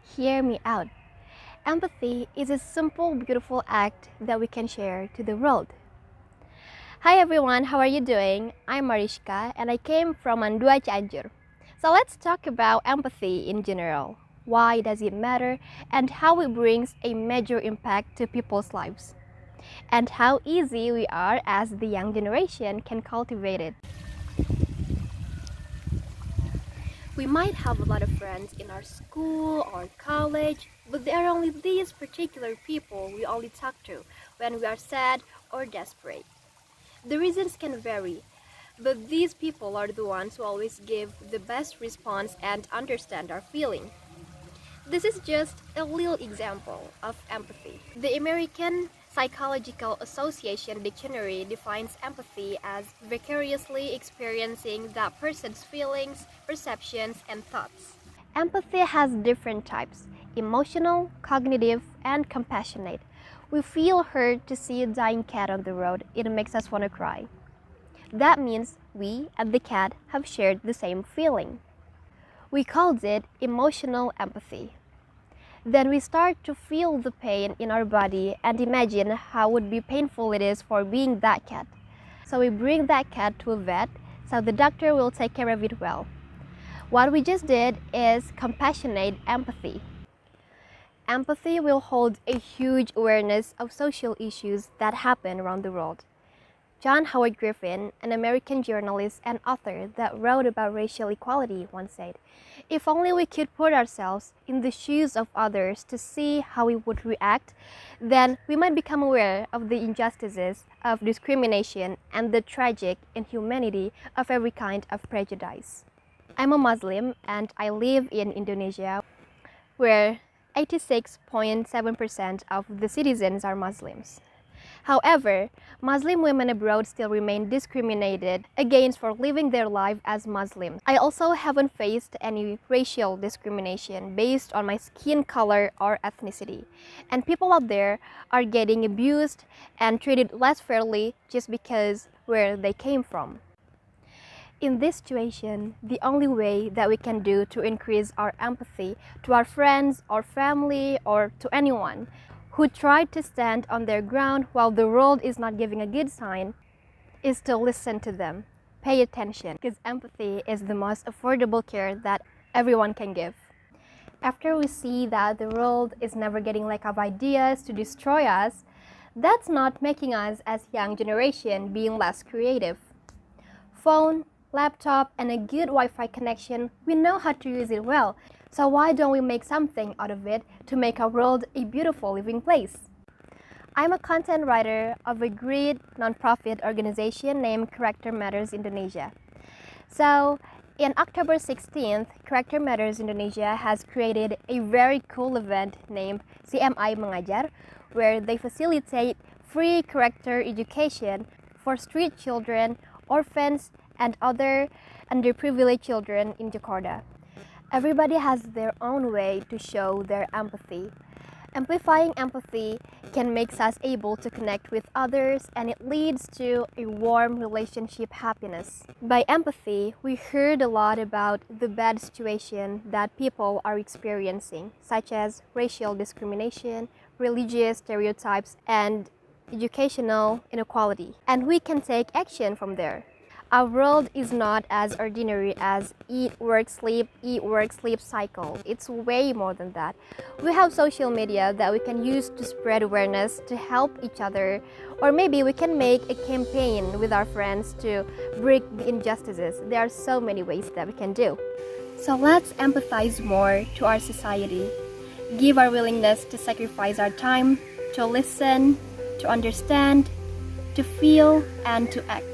Hear me out. Empathy is a simple, beautiful act that we can share to the world. Hi everyone, how are you doing? I'm Mariska and I came from Mandua Cianjur. So let's talk about empathy in general. Why does it matter and how it brings a major impact to people's lives? And how easy we are as the young generation can cultivate it. We might have a lot of friends in our school or college, but there are only these particular people we only talk to when we are sad or desperate. The reasons can vary, but these people are the ones who always give the best response and understand our feeling. This is just a little example of empathy. The American Psychological Association dictionary defines empathy as vicariously experiencing that person's feelings, perceptions, and thoughts. Empathy has different types: emotional, cognitive, and compassionate. We feel hurt to see a dying cat on the road. It makes us want to cry. That means we and the cat have shared the same feeling. We called it emotional empathy. Then we start to feel the pain in our body and imagine how would be painful it is for being that cat. So we bring that cat to a vet so the doctor will take care of it well. What we just did is compassionate empathy. Empathy will hold a huge awareness of social issues that happen around the world. John Howard Griffin, an American journalist and author that wrote about racial equality, once said, "If only we could put ourselves in the shoes of others to see how we would react, then we might become aware of the injustices of discrimination and the tragic inhumanity of every kind of prejudice." I'm a Muslim and I live in Indonesia, where 86.7% of the citizens are Muslims. However, Muslim women abroad still remain discriminated against for living their life as Muslims. I also haven't faced any racial discrimination based on my skin color or ethnicity. And people out there are getting abused and treated less fairly just because where they came from. In this situation, the only way that we can do to increase our empathy to our friends or family or to anyone who tried to stand on their ground while the world is not giving a good sign is to listen to them. Pay attention, because empathy is the most affordable care that everyone can give. After we see that the world is never getting lack of ideas to destroy us, that's not making us as young generation being less creative. Phone, laptop, and a good Wi-Fi connection, we know how to use it well. So why don't we make something out of it to make our world a beautiful living place? I'm a content writer of a great nonprofit organization named Character Matters Indonesia. So in October 16th, Character Matters Indonesia has created a very cool event named CMI Mengajar, where they facilitate free character education for street children, orphans, and other underprivileged children in Jakarta. Everybody has their own way to show their empathy. Amplifying empathy can make us able to connect with others, and it leads to a warm relationship happiness. By empathy, we heard a lot about the bad situation that people are experiencing, such as racial discrimination, religious stereotypes, and educational inequality. And we can take action from there. Our world is not as ordinary as eat, work, sleep cycle. It's way more than that. We have social media that we can use to spread awareness, to help each other, or maybe we can make a campaign with our friends to break the injustices. There are so many ways that we can do. So let's empathize more to our society. Give our willingness to sacrifice our time, to listen, to understand, to feel, and to act.